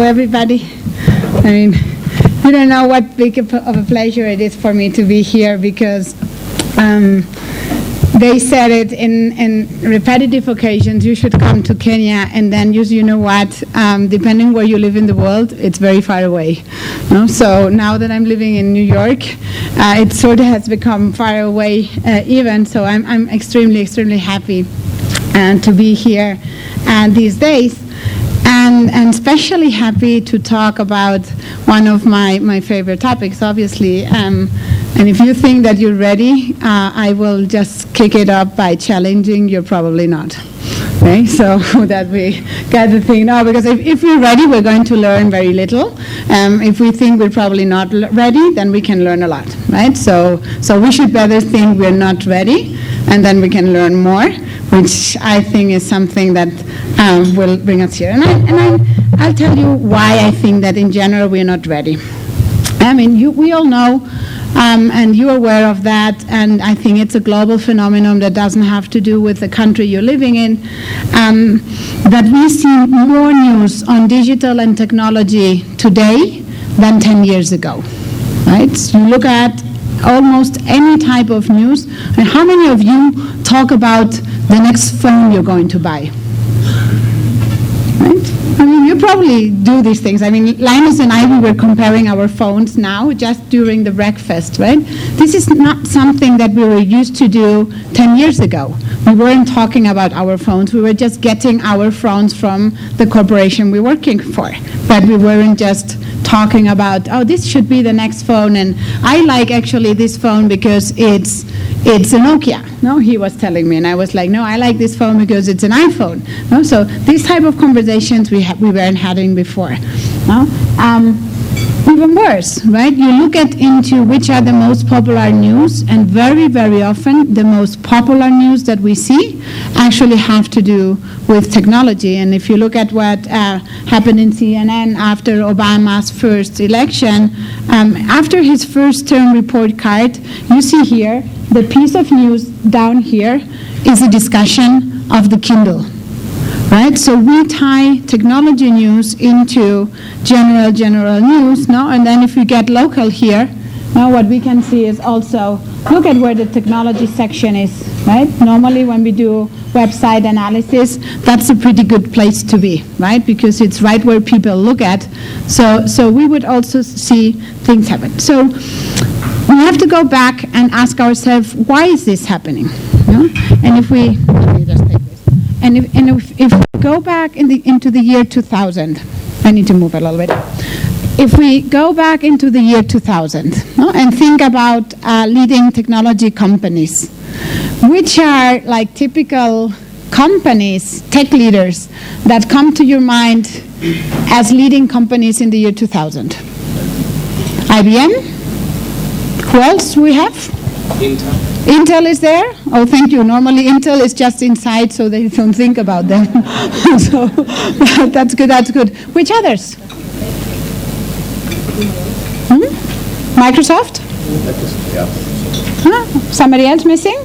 everybody. I mean, you don't know what big of a pleasure it is for me to be here, because they said it in repetitive occasions, you should come to Kenya, and then you know what, depending where you live in the world, it's very far away. No? So now that I'm living in New York, it sort of has become far away even, so I'm extremely, extremely happy to be here these days. And especially happy to talk about one of my favorite topics, obviously. And if you think that you're ready, I will just kick it up by challenging you're probably not. Okay, so that we get the thing. No, because if we're ready, we're going to learn very little. If we think we're probably not ready, then we can learn a lot, right? So we should better think we're not ready, and then we can learn more, which I think is something that will bring us here. And I'll tell you why I think that in general we're not ready. I mean, we all know, and you're aware of that, and I think it's a global phenomenon that doesn't have to do with the country you're living in, that we see more news on digital and technology today than 10 years ago, right? So you look at almost any type of news, and how many of you talk about the next phone you're going to buy? Right? I mean, you probably do these things. I mean, Linus and I, we were comparing our phones now just during the breakfast, right? This is not something that we were used to do 10 years ago. We weren't talking about our phones. We were just getting our phones from the corporation we're working for. But we weren't just talking about, oh, this should be the next phone, and I like actually this phone because it's a Nokia. No, he was telling me, and I was like, no, I like this phone because it's an iPhone. No, so these type of conversations we weren't having before. No, even worse, right? You look into which are the most popular news, and very, very often the most popular news that we see actually have to do with technology. And if you look at what happened in CNN after Obama's first election, after his first term report card, you see here, the piece of news down here is a discussion of the Kindle. Right? So we tie technology news into general news, no? And then if we get local here, now what we can see is also, look at where the technology section is, right? Normally when we do website analysis, that's a pretty good place to be, right? Because it's right where people look at. So we would also see things happen. So we have to go back and ask ourselves, why is this happening? No? And if we, let me just take this. And if we go back into the year 2000, I need to move a little bit. If we go back into the year 2000, no, and think about leading technology companies, which are like typical companies, tech leaders, that come to your mind as leading companies in the year 2000? IBM? Who else we have? Intel is there? Oh, thank you. Normally Intel is just inside, so they don't think about them. So that's good. Which others? Microsoft? Yeah. Huh? Somebody else missing?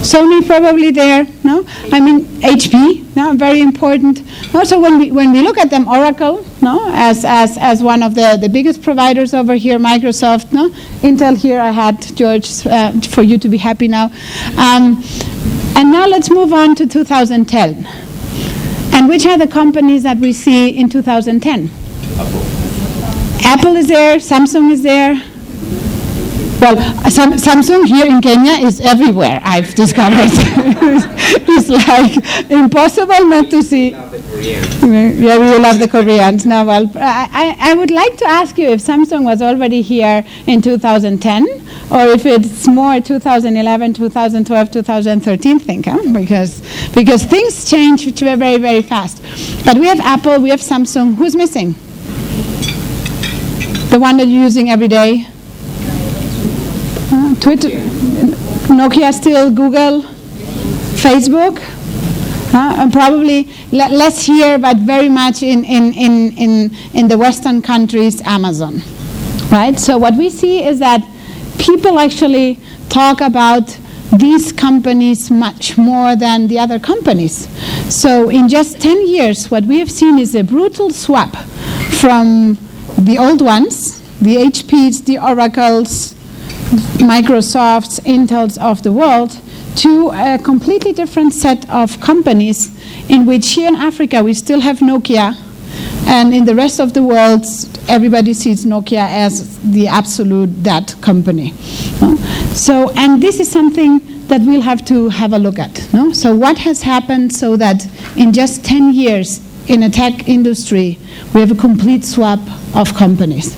Sony probably there, no? I mean, HP, no, very important. Also, when we look at them, Oracle, no, as one of the biggest providers over here, Microsoft, no, Intel here. I had George for you to be happy now. And now let's move on to 2010. And which are the companies that we see in 2010? Apple is there. Samsung is there. Well, Samsung here in Kenya is everywhere, I've discovered. It's like impossible not to see. Love the Koreans. Yeah, we love the Koreans. Now, well, I would like to ask you if Samsung was already here in 2010, or if it's more 2011, 2012, 2013 thing, huh? Because things change very, very fast. But we have Apple, we have Samsung. Who's missing? The one that you're using every day? Twitter, Nokia still, Google, Facebook, and probably less here, but very much in the Western countries, Amazon, right? So what we see is that people actually talk about these companies much more than the other companies. So in just 10 years, what we have seen is a brutal swap from the old ones, the HPs, the Oracles, Microsofts, Intels of the world, to a completely different set of companies in which here in Africa we still have Nokia, and in the rest of the world everybody sees Nokia as the absolute that company. So, and this is something that we'll have to have a look at. So what has happened so that in just 10 years in a tech industry we have a complete swap of companies?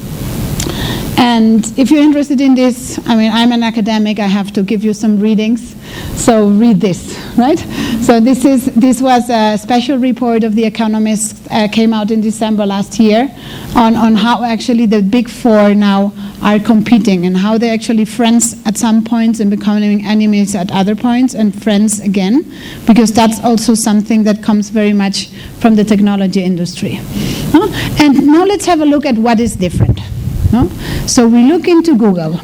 And if you're interested in this, I mean, I'm an academic, I have to give you some readings, so read this, right? So this was a special report of The Economist, came out in December last year, on how actually the big four now are competing and how they're actually friends at some points and becoming enemies at other points and friends again, because that's also something that comes very much from the technology industry. And now let's have a look at what is different. So we look into Google.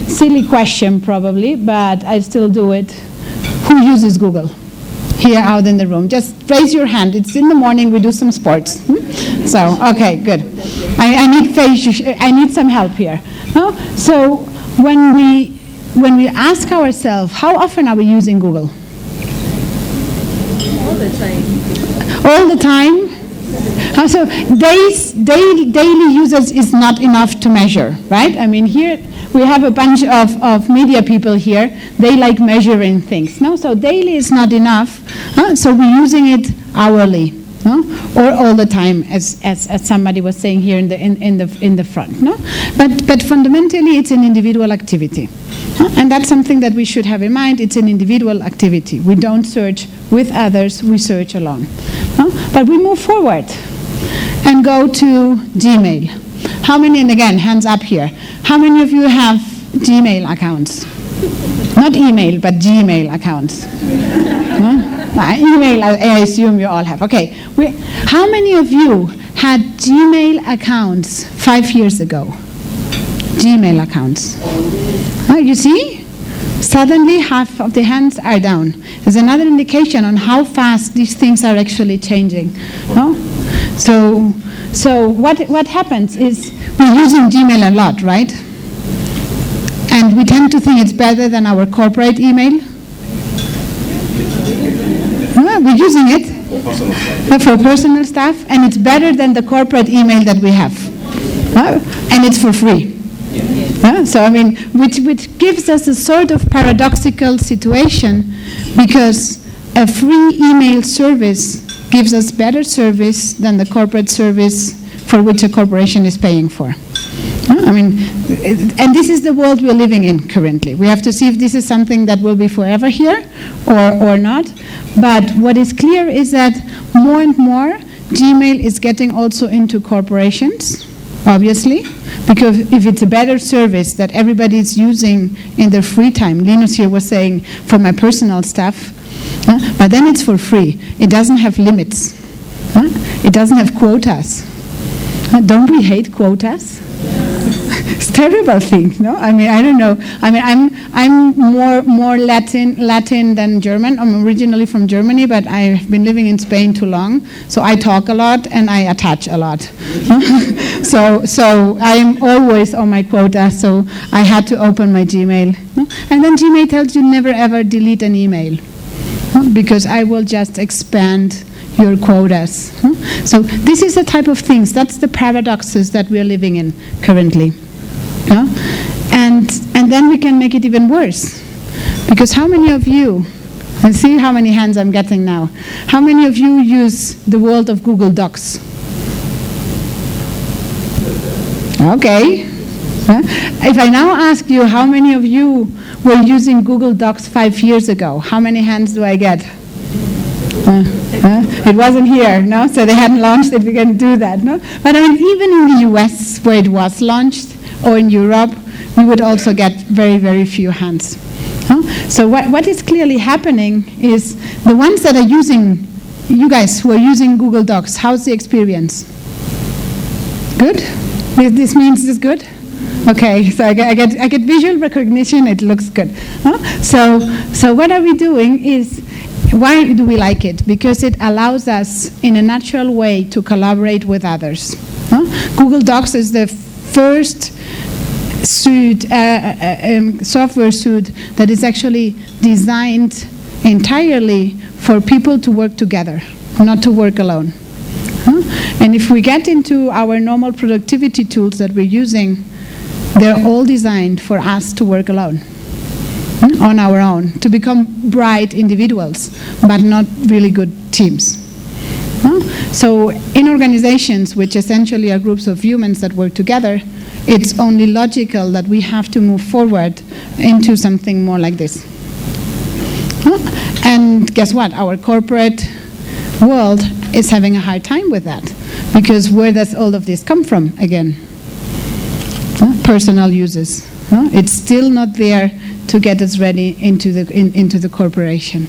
Silly question probably, but I still do it. Who uses Google here out in the room? Just raise your hand. It's in the morning, we do some sports. So, okay, good. I need some help here. So when we ask ourselves, how often are we using Google? All the time. All the time? So daily users is not enough to measure, right? I mean, here we have a bunch of media people here. They like measuring things. No, so daily is not enough. So we're using it hourly, or all the time, as somebody was saying here in the front. No, but fundamentally it's an individual activity, and that's something that we should have in mind. It's an individual activity. We don't search with others. We search alone. But we move forward and go to Gmail. How many, and again, hands up here, how many of you have Gmail accounts? Not email, but Gmail accounts. Email, I assume you all have. Okay. How many of you had Gmail accounts 5 years ago? Gmail accounts. You see? Suddenly half of the hands are down. There's another indication on how fast these things are actually changing. So what happens is we're using Gmail a lot, right? And we tend to think it's better than our corporate email. We're using it for personal stuff, and it's better than the corporate email that we have. And it's for free. So I mean, which gives us a sort of paradoxical situation, because a free email service gives us better service than the corporate service for which a corporation is paying for. I mean, and this is the world we're living in currently. We have to see if this is something that will be forever here or not. But what is clear is that more and more Gmail is getting also into corporations, obviously, because if it's a better service that everybody is using in their free time, Linus here was saying for my personal stuff, but then it's for free. It doesn't have limits. It doesn't have quotas. Don't we hate quotas? It's a terrible thing, no? I mean, I don't know. I mean, I'm more Latin than German. I'm originally from Germany, but I've been living in Spain too long. So I talk a lot and I attach a lot. So I'm always on my quota. So I had to open my Gmail, and then Gmail tells you never ever delete an email, because I will just expand your quotas. So this is the type of things, that's the paradoxes that we're living in currently. And then we can make it even worse. Because how many of you, and see how many hands I'm getting now, how many of you use the world of Google Docs? Okay. If I now ask you how many of you were using Google Docs 5 years ago, how many hands do I get? It wasn't here, no? So they hadn't launched it, we can do that, no? But I mean, even in the US where it was launched, or in Europe, we would also get very, very few hands. So what is clearly happening is the ones that are using, you guys who are using Google Docs, how's the experience? Good? This means it's good? Okay, so I get visual recognition. It looks good. Huh? So what are we doing is, why do we like it? Because it allows us in a natural way to collaborate with others. Huh? Google Docs is the first software suite that is actually designed entirely for people to work together, not to work alone. Huh? And if we get into our normal productivity tools that we're using, they're all designed for us to work alone, on our own, to become bright individuals, but not really good teams. So in organizations, which essentially are groups of humans that work together, it's only logical that we have to move forward into something more like this. And guess what? Our corporate world is having a hard time with that, because where does all of this come from again? Personal uses. It's still not there to get us ready into the corporation.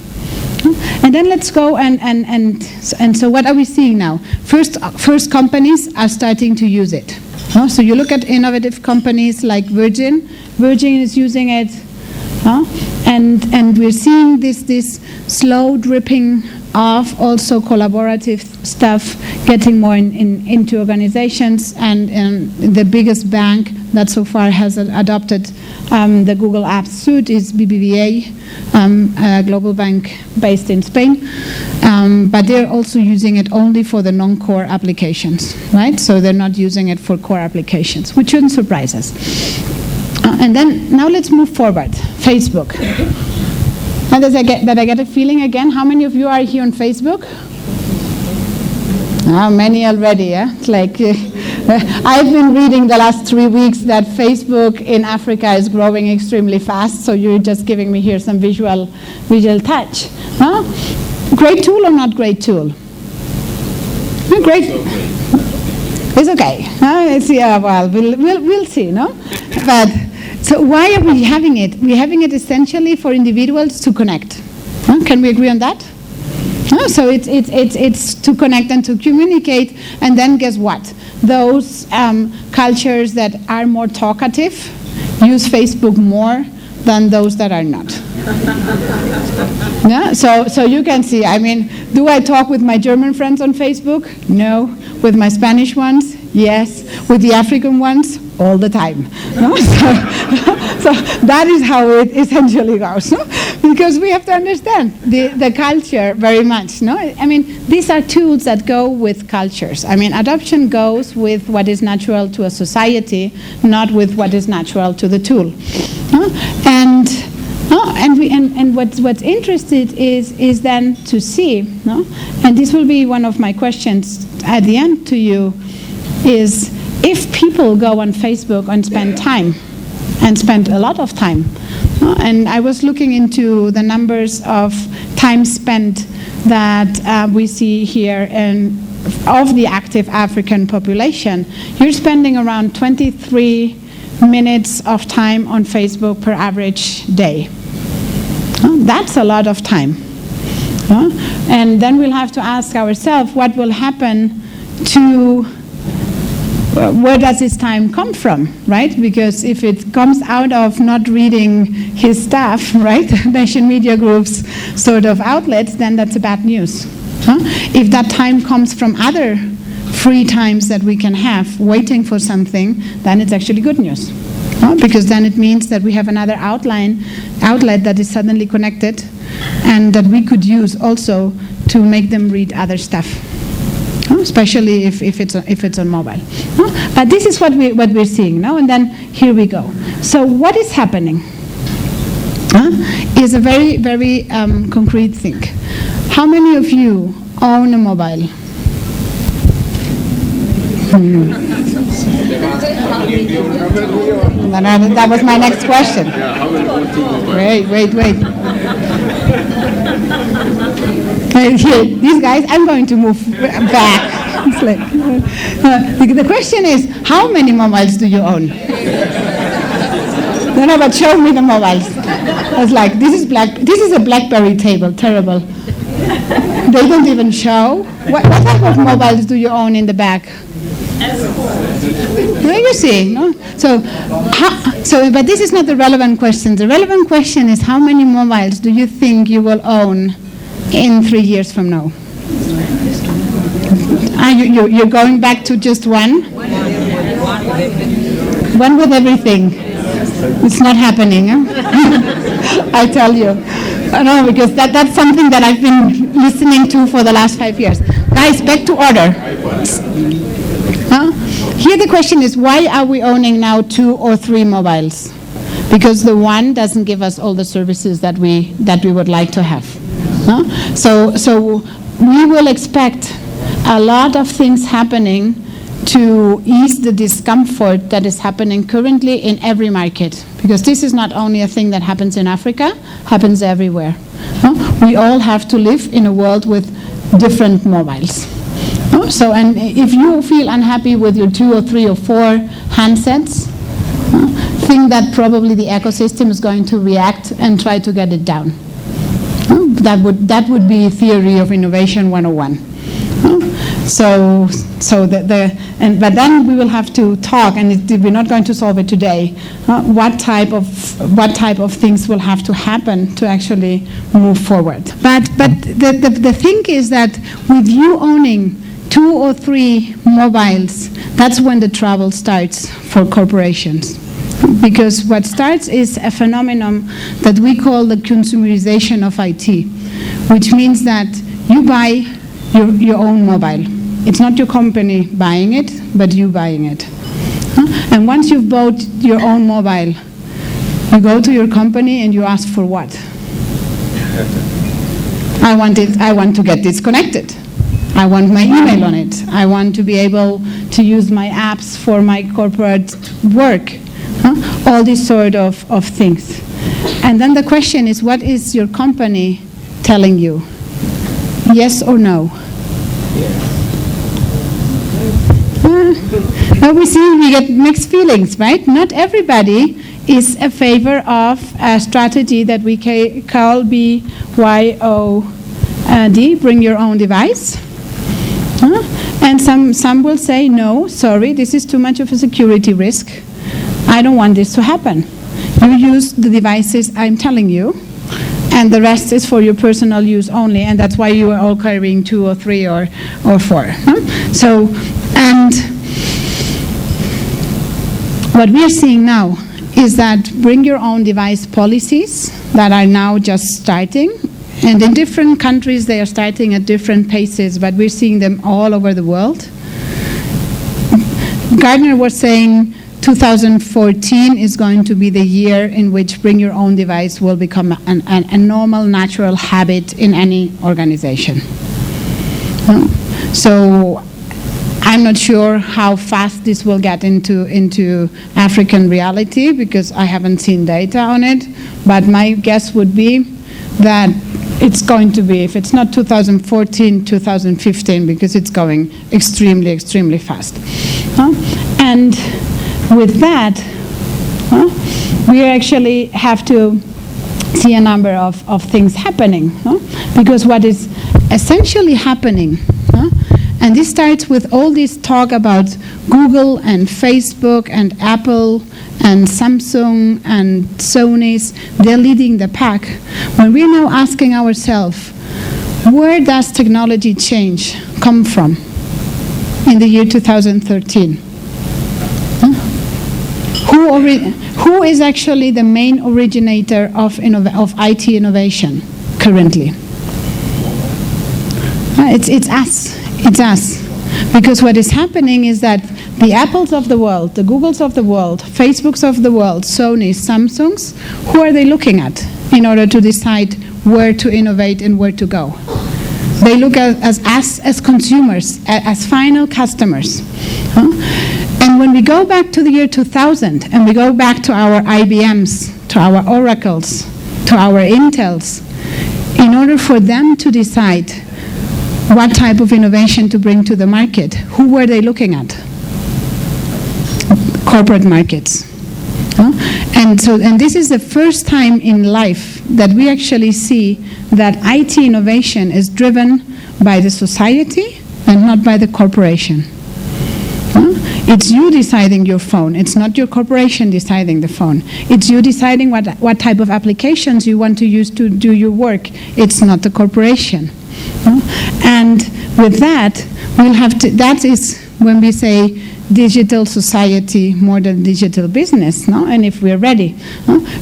And then let's go and so what are we seeing now? First companies are starting to use it. So you look at innovative companies like Virgin. Virgin is using it, and we're seeing this slow dripping of also collaborative stuff getting more into organizations, and the biggest bank that so far has adopted the Google Apps suite is BBVA, a global bank based in Spain, but they're also using it only for the non-core applications, right? So they're not using it for core applications, which shouldn't surprise us. And then now let's move forward. Facebook. And I get a feeling again, how many of you are here on Facebook? Many already, yeah? It's like, I've been reading the last 3 weeks that Facebook in Africa is growing extremely fast, so you're just giving me here some visual touch. Huh? Great tool or not great tool? Great. It's okay. Yeah, well, we'll see, no? But so why are we having it? We're having it essentially for individuals to connect. Can we agree on that? So it's to connect and to communicate, and then guess what? Those cultures that are more talkative use Facebook more than those that are not. Yeah? So you can see, I mean, do I talk with my German friends on Facebook? No. With my Spanish ones? Yes. With the African ones? All the time. No? So that is how it essentially goes. No? Because we have to understand the culture very much. No? I mean, these are tools that go with cultures. I mean, adoption goes with what is natural to a society, not with what is natural to the tool. No? And what's interested is then to see, no? And this will be one of my questions at the end to you, is if people go on Facebook and spend time, and spend a lot of time, and I was looking into the numbers of time spent that we see here and of the active African population, you're spending around 23 minutes of time on Facebook per average day. That's a lot of time. And then we'll have to ask ourselves what will happen to where does his time come from, right? Because if it comes out of not reading his stuff, right, nation media groups sort of outlets, then that's a bad news. If that time comes from other free times that we can have waiting for something, then it's actually good news. Because then it means that we have another outlet that is suddenly connected and that we could use also to make them read other stuff. Especially if it's on mobile. But this is what we're seeing now, and then here we go. So what is happening is a very, very concrete thing. How many of you own a mobile? That was my next question. Wait. Here, these guys, I'm going to move back. It's like, the question is, how many mobiles do you own? No, but show me the mobiles. I was like, this is a BlackBerry table, terrible. They don't even show. What type of mobiles do you own in the back? There you see. No? But this is not the relevant question. The relevant question is how many mobiles do you think you will own in 3 years from now? You're going back to just one? One with everything. It's not happening, huh? I tell you. No, because that's something that I've been listening to for the last 5 years. Guys, back to order. Huh? Here the question is, why are we owning now 2 or 3 mobiles? Because the one doesn't give us all the services that we would like to have. Huh? So we will expect a lot of things happening to ease the discomfort that is happening currently in every market. Because this is not only a thing that happens in Africa, happens everywhere. We all have to live in a world with different mobiles. So, and if you feel unhappy with your 2 or 3 or 4 handsets, think that probably the ecosystem is going to react and try to get it down. That would be theory of innovation 101. But then we will have to talk, and we're not going to solve it today. What type of things will have to happen to actually move forward? But the thing is that with you owning 2 or 3 mobiles, that's when the trouble starts for corporations. Because what starts is a phenomenon that we call the consumerization of IT, which means that you buy your own mobile. It's not your company buying it, but you buying it. And once you've bought your own mobile, you go to your company and you ask for what? I want to get disconnected. I want my email on it. I want to be able to use my apps for my corporate work. All these sort of things. And then the question is, what is your company telling you? Yes or no? Now we get mixed feelings, right? Not everybody is a favor of a strategy that we call BYOD, bring your own device. And some will say, no, sorry, this is too much of a security risk. I don't want this to happen. You use the devices I'm telling you, and the rest is for your personal use only, and that's why you are all carrying 2 or 3 or 4. So, and what we are seeing now is that bring your own device policies that are now just starting, and in different countries they are starting at different paces, but we're seeing them all over the world. Gardner was saying 2014 is going to be the year in which bring your own device will become a normal, natural habit in any organization. So I'm not sure how fast this will get into African reality, because I haven't seen data on it, but my guess would be that it's going to be, if it's not 2014, 2015, because it's going extremely, extremely fast. And with that, we actually have to see a number of things happening. Because what is essentially happening, and this starts with all this talk about Google and Facebook and Apple and Samsung and Sony's, they're leading the pack. When we're now asking ourselves, where does technology change come from in the year 2013? Who is actually the main originator of IT innovation currently? It's us. It's us. Because what is happening is that the Apples of the world, the Googles of the world, Facebooks of the world, Sonys, Samsungs, who are they looking at in order to decide where to innovate and where to go? They look at us as consumers, as final customers. And when we go back to the year 2000, and we go back to our IBMs, to our Oracles, to our Intels, in order for them to decide what type of innovation to bring to the market, who were they looking at? Corporate markets. And this is the first time in life that we actually see that IT innovation is driven by the society and not by the corporation. It's you deciding your phone. It's not your corporation deciding the phone. It's you deciding what type of applications you want to use to do your work. It's not the corporation. And with that, we'll have to, that is when we say digital society more than digital business, no? And if we're ready,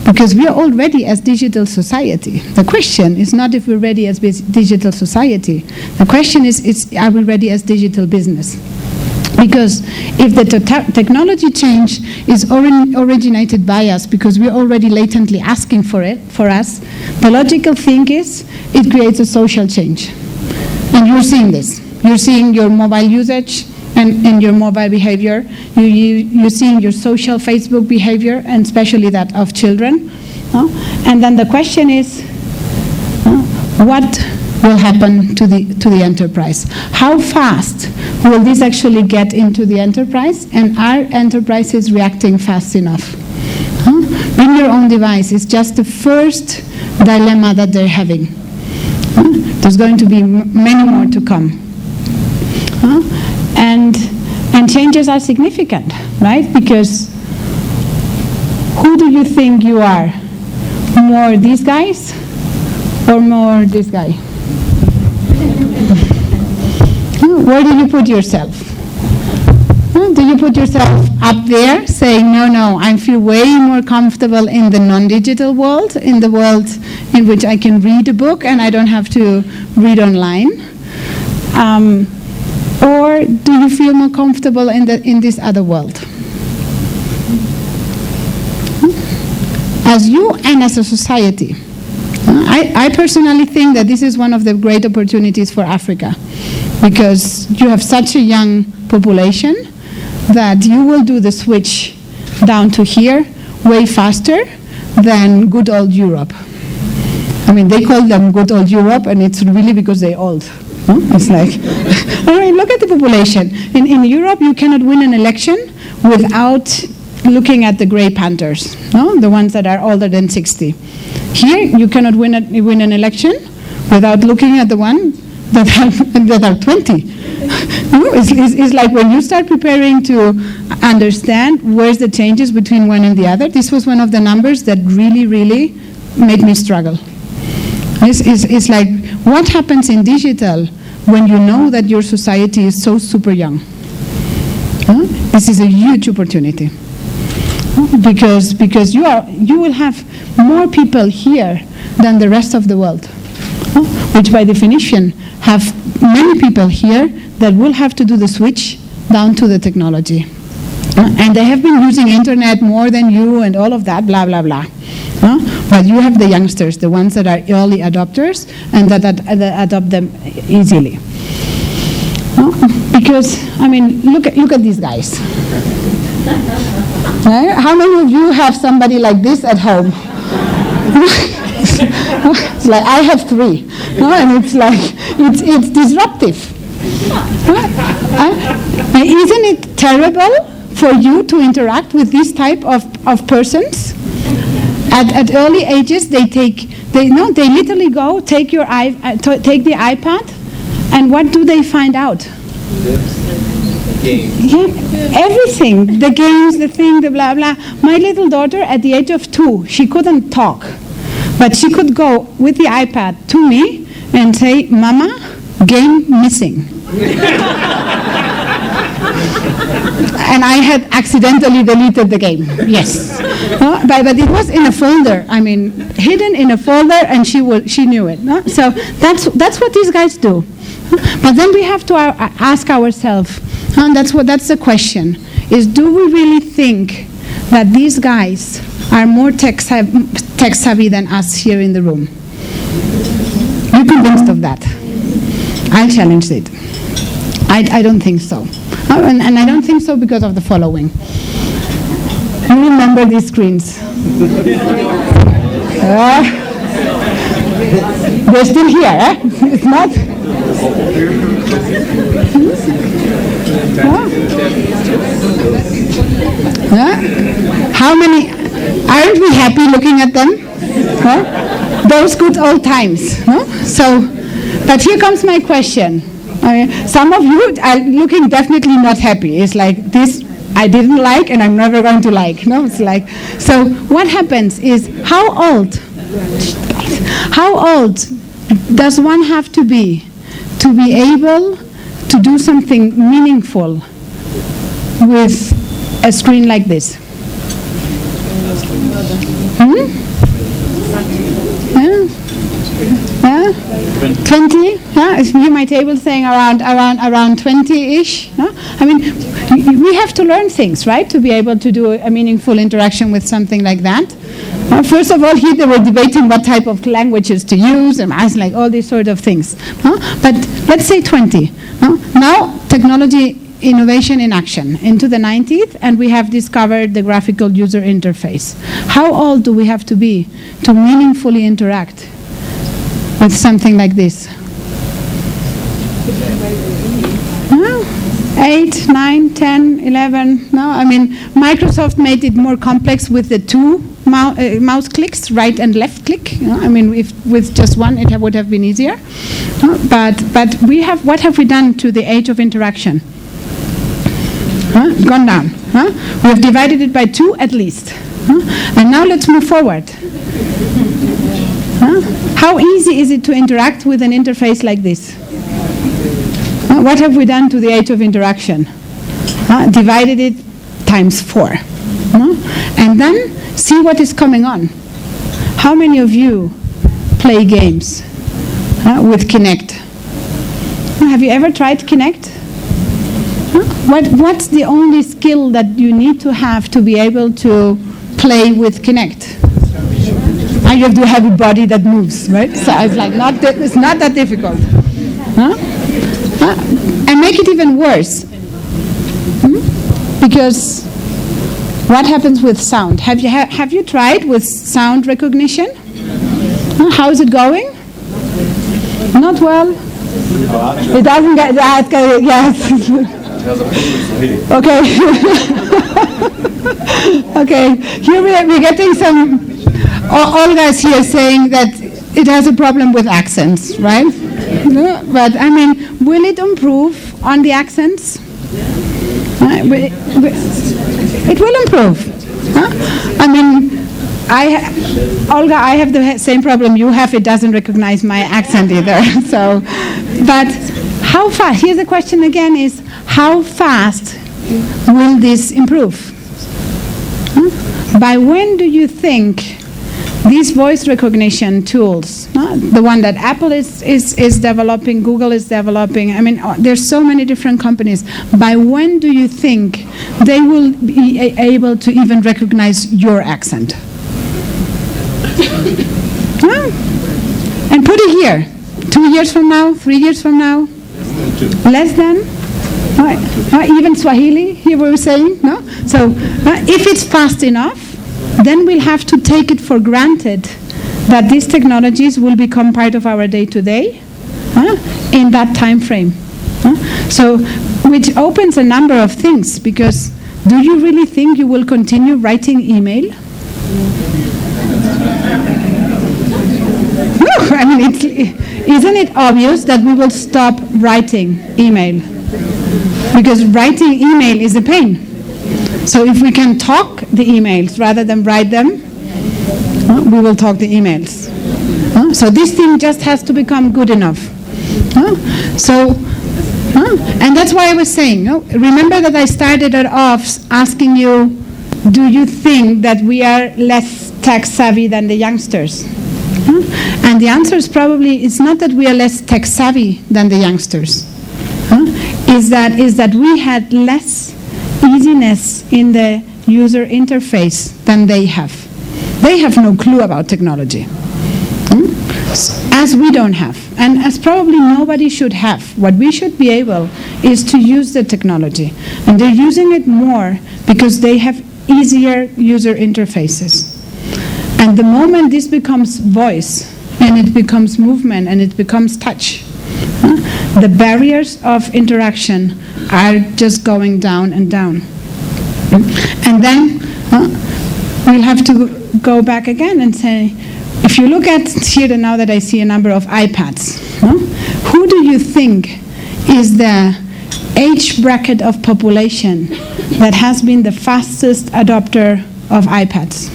because we are all ready as digital society. The question is not if we're ready as digital society. The question is are we ready as digital business? Because if the technology change is originated by us, because we're already latently asking for it, for us, the logical thing is it creates a social change. And you're seeing this. You're seeing your mobile usage and your mobile behavior. You're seeing your social Facebook behavior, and especially that of children. And then the question is, what will happen to the enterprise? How fast will this actually get into the enterprise? And are enterprises reacting fast enough? Bring your own device is just the first dilemma that they're having. There's going to be many more to come. And changes are significant, right? Because who do you think you are? More these guys or more this guy? Where do you put yourself? Do you put yourself up there saying, no, I feel way more comfortable in the non-digital world, in the world in which I can read a book and I don't have to read online? Or do you feel more comfortable in this other world? As you and as a society. I personally think that this is one of the great opportunities for Africa, because you have such a young population that you will do the switch down to here way faster than good old Europe. I mean, they call them good old Europe, and it's really because they're old. It's like, I mean, look at the population. In Europe, you cannot win an election without looking at the gray Panthers, no? The ones that are older than 60. Here, you cannot win an election without looking at the one that are 20. It's like when you start preparing to understand where's the changes between one and the other, this was one of the numbers that really, really made me struggle. It's like, what happens in digital when you know that your society is so super young? This is a huge opportunity. Because you will have more people here than the rest of the world, which by definition have many people here that will have to do the switch down to the technology. And they have been using internet more than you and all of that, blah, blah, blah. But you have the youngsters, the ones that are early adopters and that adopt them easily. Because, I mean, look at these guys. Right? How many of you have somebody like this at home? It's like, I have 3. And it's like, it's disruptive. Isn't it terrible for you to interact with this type of persons? At early ages, they literally go, take the iPad, and what do they find out? Games. Yeah, everything, the games, the thing, the blah, blah. My little daughter, at the age of 2, she couldn't talk, but she could go with the iPad to me and say, Mama, game missing. And I had accidentally deleted the game, yes. But it was in a folder, I mean, hidden in a folder, and she knew it. No? So that's what these guys do. But then we have to ask ourselves, and that's the question, is do we really think that these guys are more tech savvy than us here in the room? You're convinced of that? I challenge it. I don't think so. And I don't think so because of the following. You remember these screens? They're still here, eh? It's not? How many? Aren't we happy looking at them? Those good old times. So, but here comes my question. Some of you are looking definitely not happy. It's like this I didn't like and I'm never going to like. No, it's like, so what happens is, how old does one have to be able to do something meaningful with a screen like this? Yeah? 20? Yeah? Is here my table saying around 20-ish? No? I mean, we have to learn things, right, to be able to do a meaningful interaction with something like that. First of all, here they were debating what type of languages to use, and I was like, all these sort of things. But let's say 20. Now, technology innovation in action into the 90s, and we have discovered the graphical user interface. How old do we have to be to meaningfully interact with something like this? 8, 9, 10, 11. No, I mean, Microsoft made it more complex with the two mouse clicks, right and left click. I mean, if with just one, it would have been easier. But we have, what have we done to the age of interaction? Gone down. We have divided it by 2 at least. And now let's move forward. How easy is it to interact with an interface like this? What have we done to the age of interaction? Divided it times 4. And then see what is coming on. How many of you play games with Kinect? Have you ever tried Kinect? What's the only skill that you need to have to be able to play with Kinect? You have to have a body that moves, right? So I was like, it's not that difficult. And make it even worse. Because what happens with sound? Have you tried with sound recognition? How is it going? Not well. It doesn't get that. Yes. Okay. Okay. Here we're getting some. Olga is here saying that it has a problem with accents, right? No, but I mean, will it improve on the accents? It will improve. I mean, Olga, I have the same problem you have. It doesn't recognize my accent either. So, but how fast? Here's the question again: is how fast will this improve? By when do you think these voice recognition tools, the one that Apple is developing, Google is developing, I mean, there's so many different companies. By when do you think they will be able to even recognize your accent? And put it here. 2 years from now, 3 years from now? Less than? Even Swahili, here we were saying, no? So if it's fast enough, then we'll have to take it for granted that these technologies will become part of our day-to-day in that time frame. So, which opens a number of things, because do you really think you will continue writing email? No, I mean, isn't it obvious that we will stop writing email? Because writing email is a pain. So if we can talk the emails rather than write them, we will talk the emails. So this thing just has to become good enough. And that's why I was saying, remember that I started it off asking you, do you think that we are less tech savvy than the youngsters? And the answer is probably, it's not that we are less tech savvy than the youngsters. Is that we had less easiness in the user interface than they have. They have no clue about technology, as we don't have, and as probably nobody should have. What we should be able is to use the technology, and they're using it more because they have easier user interfaces. And the moment this becomes voice, and it becomes movement, and it becomes touch, the barriers of interaction are just going down and down. And then we'll have to go back again and say, if you look at here now that I see a number of iPads, who do you think is the age bracket of population that has been the fastest adopter of iPads?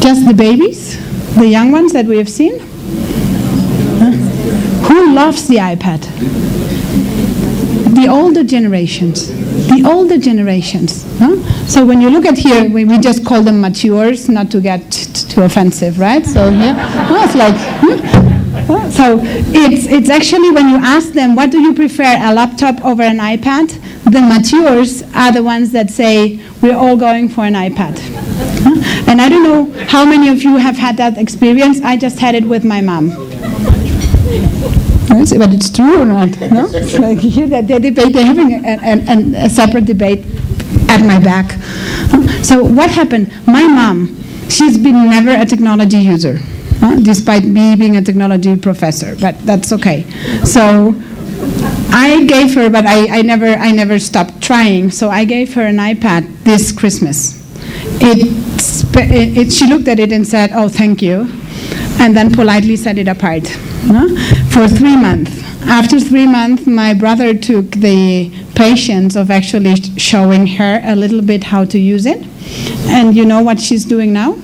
Just the babies? The young ones that we have seen? Huh? Who loves the iPad? The older generations. The older generations. Huh? So when you look at here, we just call them matures, not to get too offensive, right? So yeah, well, it's like, so it's actually when you ask them, what do you prefer, a laptop over an iPad? The matures are the ones that say, we're all going for an iPad. Huh? And I don't know how many of you have had that experience. I just had it with my mom. But it's true or not? No? It's like here that they debate, they're having a separate debate at my back. So what happened? My mom, she's been never a technology user, despite me being a technology professor, but that's okay. So I gave her, but I never stopped trying, so I gave her an iPad this Christmas. She looked at it and said, oh, thank you, and then politely set it apart. For 3 months. After 3 months, my brother took the patience of actually showing her a little bit how to use it. And you know what she's doing now?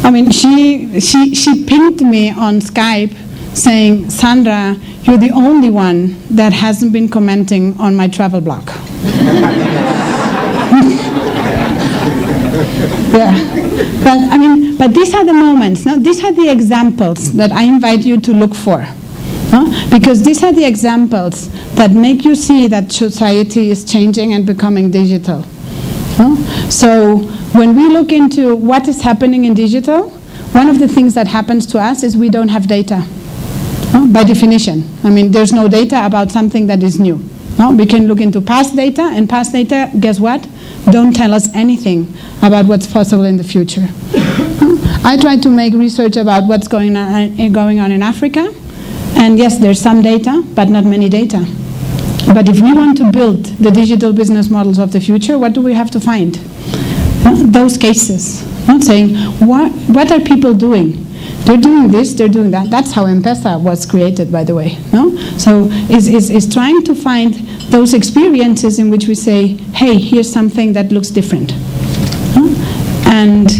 I mean, she pinged me on Skype saying, Sandra, you're the only one that hasn't been commenting on my travel blog. Yeah. But these are the moments, no? These are the examples that I invite you to look for. Because these are the examples that make you see that society is changing and becoming digital. So when we look into what is happening in digital, one of the things that happens to us is we don't have data. By definition. I mean, there's no data about something that is new. We can look into past data, and past data, guess what? Don't tell us anything about what's possible in the future. I try to make research about what's going on in Africa, and yes, there's some data, but not many data. But if we want to build the digital business models of the future, what do we have to find? Those cases. Not saying, what are people doing? They're doing this, they're doing that. That's how M-Pesa was created, by the way. No? So it's trying to find those experiences in which we say, hey, here's something that looks different. And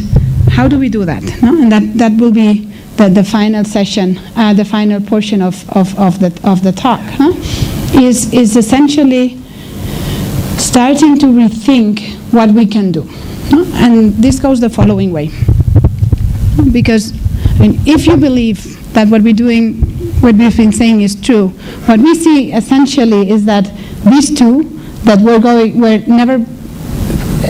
how do we do that? And that will be the final session, the final portion of the talk. Is essentially starting to rethink what we can do. And this goes the following way. Because if you believe that what we've been saying is true, what we see essentially is that these two that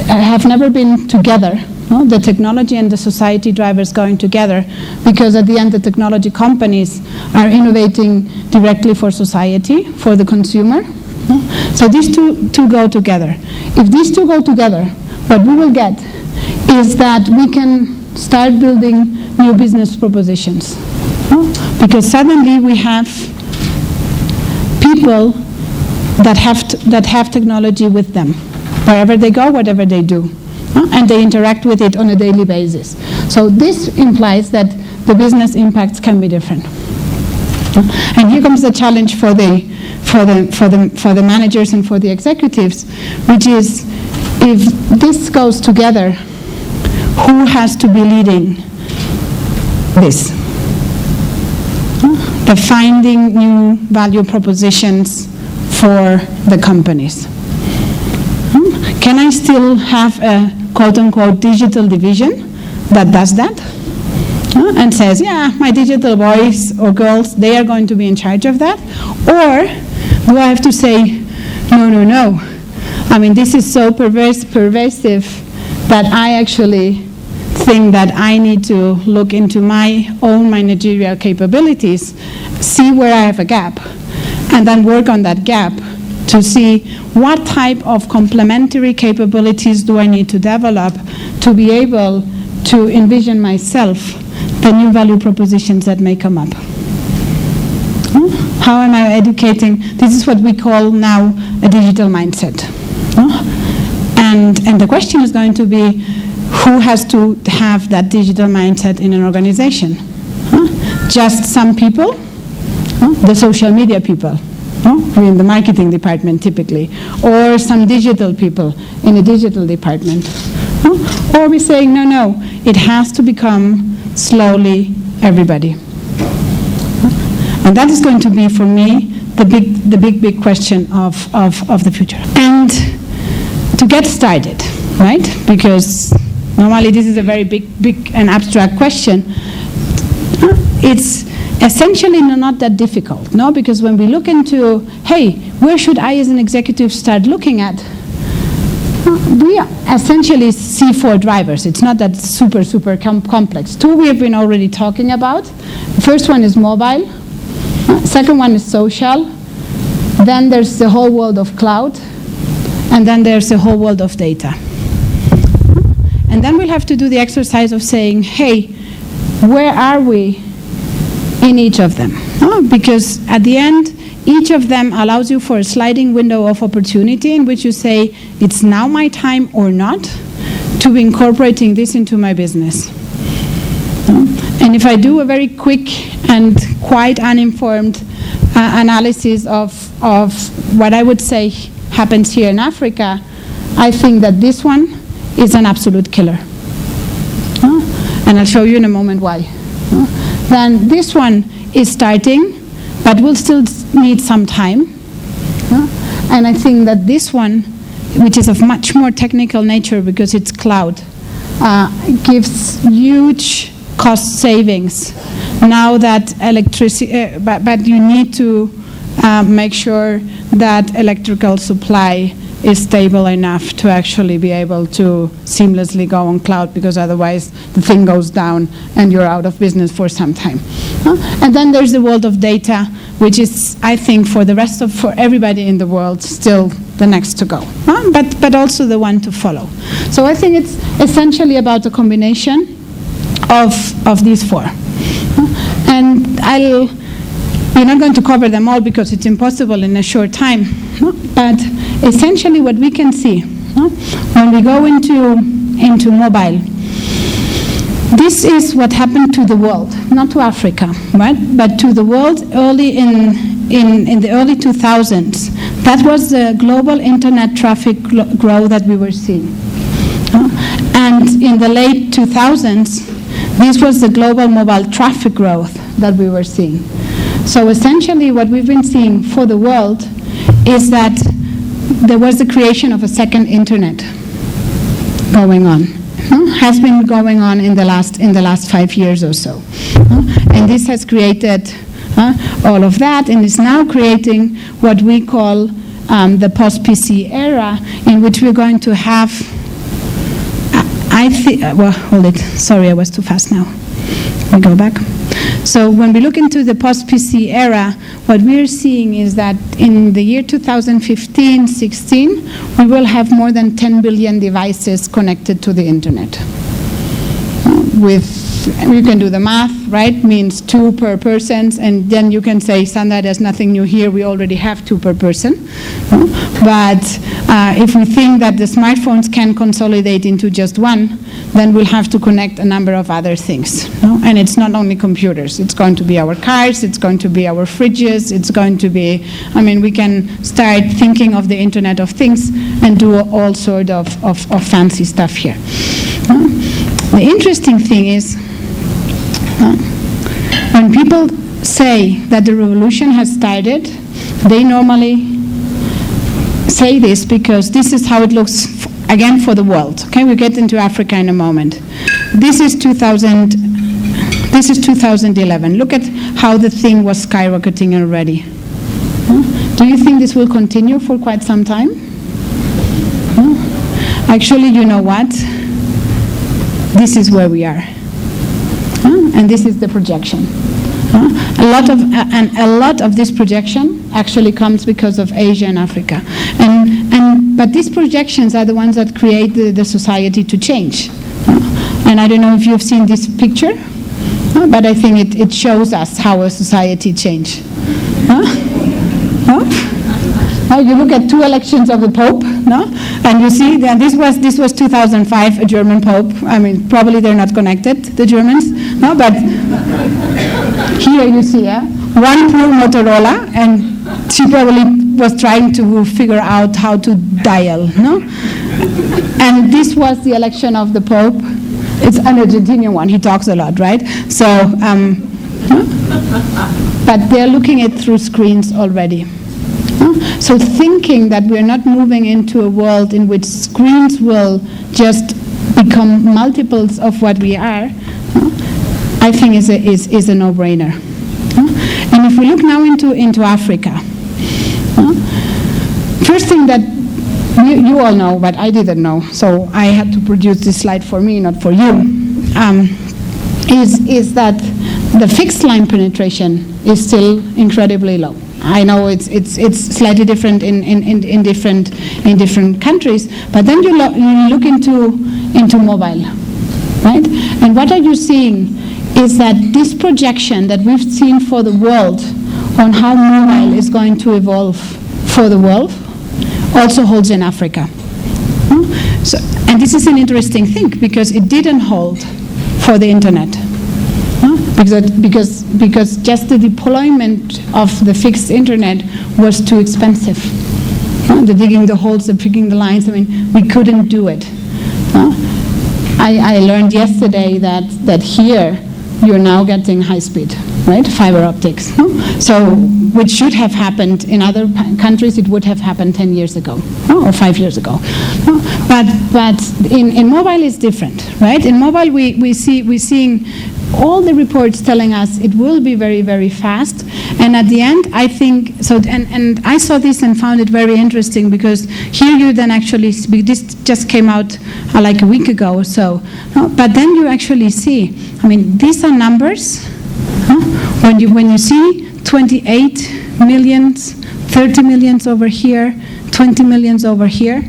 have never been together, the technology and the society drivers going together, because at the end the technology companies are innovating directly for society, for the consumer. So these two go together. If these two go together, what we will get is that we can start building new business propositions. Because suddenly we have people that have technology with them, wherever they go, whatever they do. And they interact with it on a daily basis. So this implies that the business impacts can be different. And here comes the challenge for the managers and for the executives, which is, if this goes together, who has to be leading this? The finding new value propositions for the companies. Can I still have a quote-unquote digital division that does that? And says, yeah, my digital boys or girls, they are going to be in charge of that? Or do I have to say, no. I mean, this is so pervasive that I actually think that I need to look into my own managerial capabilities, see where I have a gap, and then work on that gap to see what type of complementary capabilities do I need to develop to be able to envision myself the new value propositions that may come up. How am I educating? This is what we call now a digital mindset. And the question is going to be, who has to have that digital mindset in an organization? Just some people? The social media people, we're in the marketing department typically, or some digital people in a digital department. Or we're saying, no, it has to become slowly everybody. And that is going to be, for me, the big question of the future. And to get started, right? Because normally this is a very big and abstract question. It's essentially not that difficult, no? Because when we look into, hey, where should I as an executive start looking at? We essentially see 4 drivers. It's not that super complex. 2 we have been already talking about. The first one is mobile. Second one is social. Then there's the whole world of cloud. And then there's the whole world of data. And then we'll have to do the exercise of saying, hey, where are we in each of them? Because at the end, each of them allows you for a sliding window of opportunity in which you say, it's now my time or not to be incorporating this into my business. And if I do a very quick and quite uninformed analysis of what I would say happens here in Africa, I think that this one is an absolute killer. And I'll show you in a moment why. Then this one is starting, but will still need some time. And I think that this one, which is of much more technical nature because it's cloud, gives huge cost savings now that electricity, but you need to make sure that electrical supply is stable enough to actually be able to seamlessly go on cloud, because otherwise the thing goes down and you're out of business for some time. And then there's the world of data, which is, I think, for everybody in the world, still the next to go, but also the one to follow. So I think it's essentially about a combination of these 4. And we're not going to cover them all because it's impossible in a short time, but essentially what we can see when we go into mobile, this is what happened to the world, not to Africa, right? But to the world early in the early 2000s. That was the global internet traffic growth that we were seeing. And in the late 2000s, this was the global mobile traffic growth that we were seeing. So essentially what we've been seeing for the world is that there was the creation of a second internet going on. Has been going on in the last 5 years or so. And this has created all of that, and is now creating what we call the post-PC era, in which we're going to have, well, hold it, sorry, I was too fast now. Let me go back. So when we look into the post-PC era, what we're seeing is that in the year 2015-16, we will have more than 10 billion devices connected to the internet. You can do the math, right? Means 2 per person, and then you can say, Sandra, there's nothing new here. We already have 2 per person. But if we think that the smartphones can consolidate into just 1, then we'll have to connect a number of other things. And it's not only computers. It's going to be our cars. It's going to be our fridges. It's going to be, we can start thinking of the Internet of Things and do all sort of fancy stuff here. The interesting thing is, when people say that the revolution has started, they normally say this because this is how it looks, again, for the world. Okay, we'll get into Africa in a moment. This is 2011. Look at how the thing was skyrocketing already. Do you think this will continue for quite some time? Actually, you know what? This is where we are. And this is the projection. A lot of this projection actually comes because of Asia and Africa. But these projections are the ones that create the society to change. And I don't know if you've seen this picture, but I think it shows us how a society change. You look at 2 elections of the Pope, and you see that this was 2005, a German Pope. Probably they're not connected, the Germans, but here you see one poor Motorola, and she probably was trying to figure out how to dial, no? And this was the election of the Pope. It's an Argentinian one. He talks a lot, right? So, but they're looking at through screens already. So thinking that we're not moving into a world in which screens will just become multiples of what we are, I think is a no-brainer. And if we look now into Africa, first thing that you all know, but I didn't know, so I had to produce this slide for me, not for you, is that the fixed line penetration is still incredibly low. I know it's slightly different in different countries, but then you look into mobile, right? And what are you seeing is that this projection that we've seen for the world on how mobile is going to evolve for the world also holds in Africa. So, and this is an interesting thing because it didn't hold for the internet. Because just the deployment of the fixed internet was too expensive. The digging the holes, the picking the lines, I mean, we couldn't do it. I learned yesterday that here you're now getting high speed, right? Fiber optics. So, which should have happened in other countries, it would have happened 10 years ago, or 5 years ago. But in mobile it's different, right? In mobile we're seeing all the reports telling us it will be very, very fast. And at the end, I think, so, and I saw this and found it very interesting because here you then actually, this just came out like a week ago or so, but then you actually see, I mean, these are numbers. When you see 28 millions, 30 millions over here, 20 millions over here,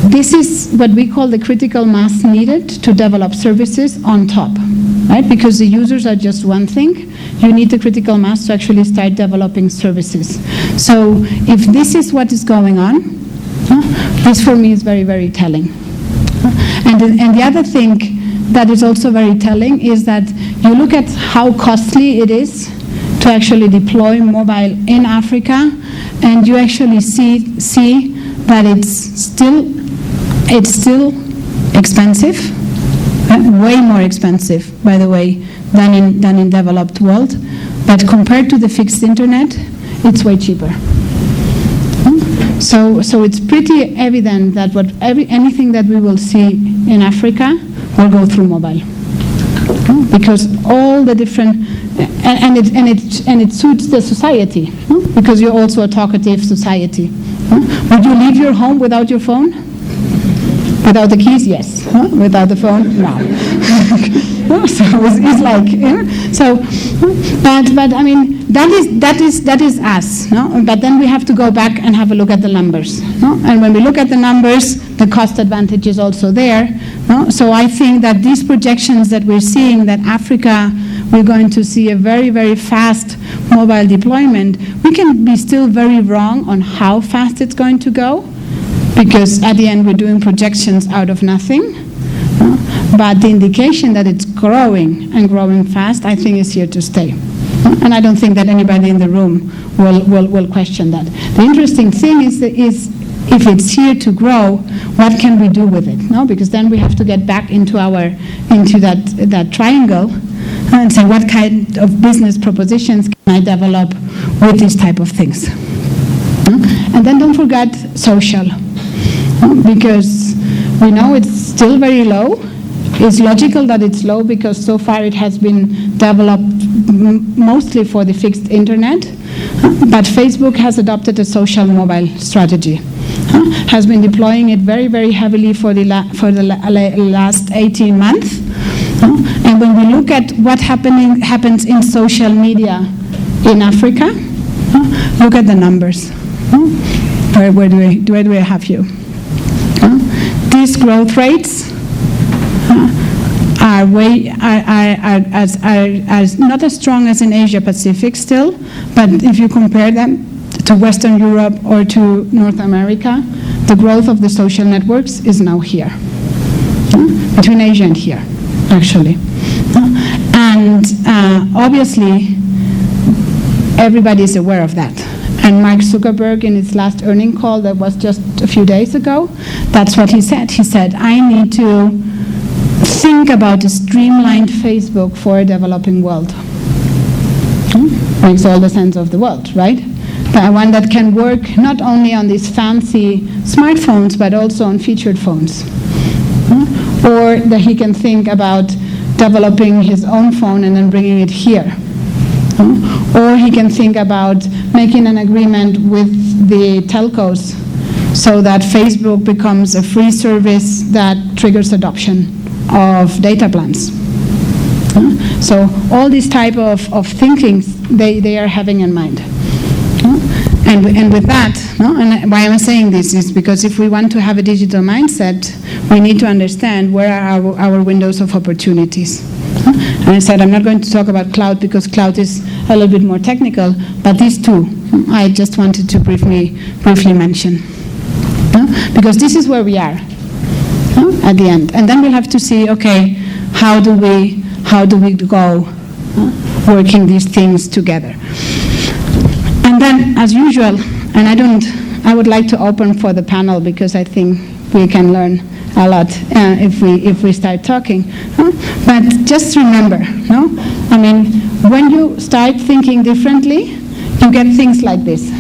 this is what we call the critical mass needed to develop services on top. Right? Because the users are just one thing, you need the critical mass to actually start developing services. So if this is what is going on, this for me is very, very telling. And the other thing that is also very telling is that you look at how costly it is to actually deploy mobile in Africa, and you actually see that it's still expensive. Way more expensive, by the way, than in developed world. But compared to the fixed internet, it's way cheaper. So it's pretty evident that anything that we will see in Africa will go through mobile, because all the different and it suits the society, because you're also a talkative society. Would you leave your home without your phone? Without the keys, yes. Without the phone, no. So it's like, so, but I mean, that is us, no? But then we have to go back and have a look at the numbers, no? And when we look at the numbers, the cost advantage is also there, no? So I think that these projections that we're seeing, that Africa, we're going to see a very, very fast mobile deployment, we can be still very wrong on how fast it's going to go, because at the end we're doing projections out of nothing, but the indication that it's growing and growing fast, I think, is here to stay. And I don't think that anybody in the room will question that. The interesting thing is if it's here to grow, what can we do with it? No, because then we have to get back into that triangle and say, what kind of business propositions can I develop with these type of things? And then don't forget social. Because we know it's still very low. It's logical that it's low because so far it has been developed mostly for the fixed internet. But Facebook has adopted a social mobile strategy, has been deploying it very, very heavily for the last 18 months. And when we look at what happens in social media in Africa, look at the numbers. Where do I have you? These growth rates are not as strong as in Asia Pacific still, but if you compare them to Western Europe or to North America, the growth of the social networks is now here, between Asia and here, actually. And obviously, everybody is aware of that. And Mark Zuckerberg, in his last earning call that was just a few days ago, that's what he said. He said, I need to think about a streamlined Facebook for a developing world. Makes all the sense of the world, right? But one that can work not only on these fancy smartphones, but also on featured phones. Or that he can think about developing his own phone and then bringing it here. Or he can think about making an agreement with the telcos so that Facebook becomes a free service that triggers adoption of data plans. So all these type of thinkings they are having in mind. And with that, and why am I saying this is because if we want to have a digital mindset, we need to understand where are our windows of opportunities. And I said I'm not going to talk about cloud because cloud is a little bit more technical, but these two I just wanted to briefly mention. Because this is where we are at the end. And then we'll have to see, okay, how do we go working these things together. And then, as usual, and I would like to open for the panel because I think we can learn a lot if we start talking. But just remember, I mean, when you start thinking differently, you get things like this.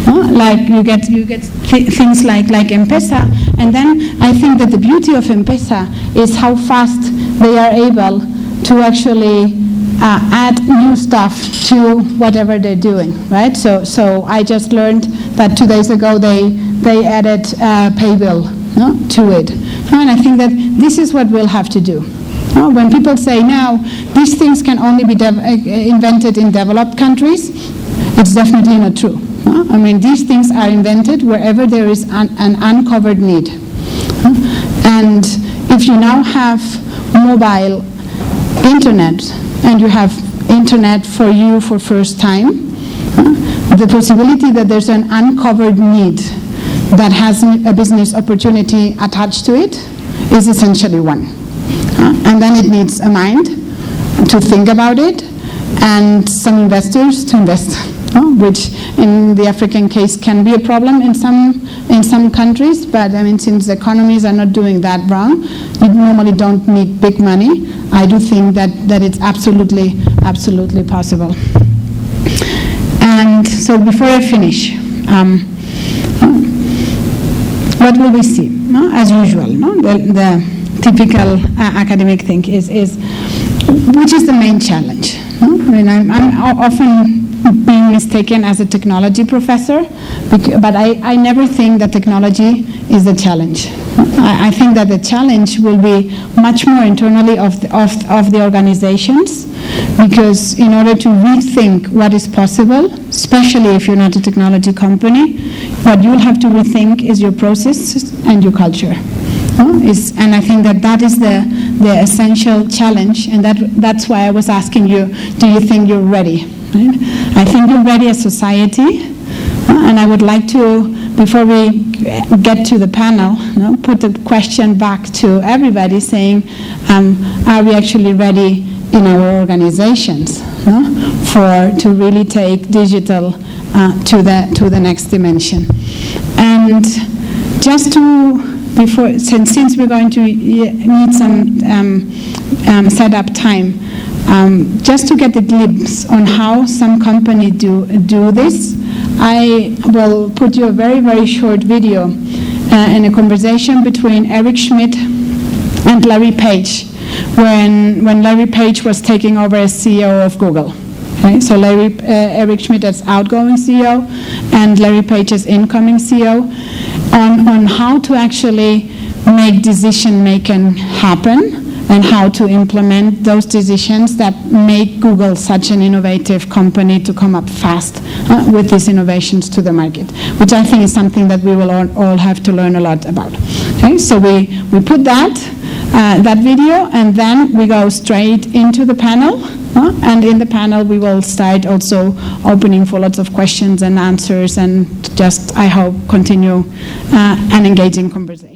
Like you get things like M-Pesa, and then I think that the beauty of M-Pesa is how fast they are able to actually add new stuff to whatever they're doing, right? So I just learned that 2 days ago they added Paybill to it, and I think that this is what we'll have to do. When people say now these things can only be invented in developed countries, it's definitely not true. I mean, these things are invented wherever there is an uncovered need. And if you now have mobile internet and you have internet for you for first time, the possibility that there's an uncovered need that has a business opportunity attached to it is essentially one. And then it needs a mind to think about it and some investors to invest, which in the African case can be a problem in some countries, but I mean, since the economies are not doing that wrong, you normally don't need big money. I do think that it's absolutely possible. And so before I finish, what will we see? As usual, the typical academic thing is which is the main challenge? I mean, I'm often being mistaken as a technology professor, but I never think that technology is the challenge. I think that the challenge will be much more internally of the organizations, because in order to rethink what is possible, especially if you're not a technology company, what you'll have to rethink is your process and your culture. And I think that is the essential challenge, and that's why I was asking you, do you think you're ready? Right? I think you're ready as society, and I would like to, before we get to the panel, put the question back to everybody saying, are we actually ready in our organizations to really take digital to the next dimension? And just to, before, since we're going to need some setup time, just to get a glimpse on how some companies do this, I will put you a very, very short video in a conversation between Eric Schmidt and Larry Page when Larry Page was taking over as CEO of Google. Okay? So Eric Schmidt as outgoing CEO and Larry Page as incoming CEO on how to actually make decision making happen and how to implement those decisions that make Google such an innovative company to come up fast with these innovations to the market, which I think is something that we will all have to learn a lot about. Okay, so we put that video, and then we go straight into the panel, and in the panel we will start also opening for lots of questions and answers, and just, I hope, continue an engaging conversation.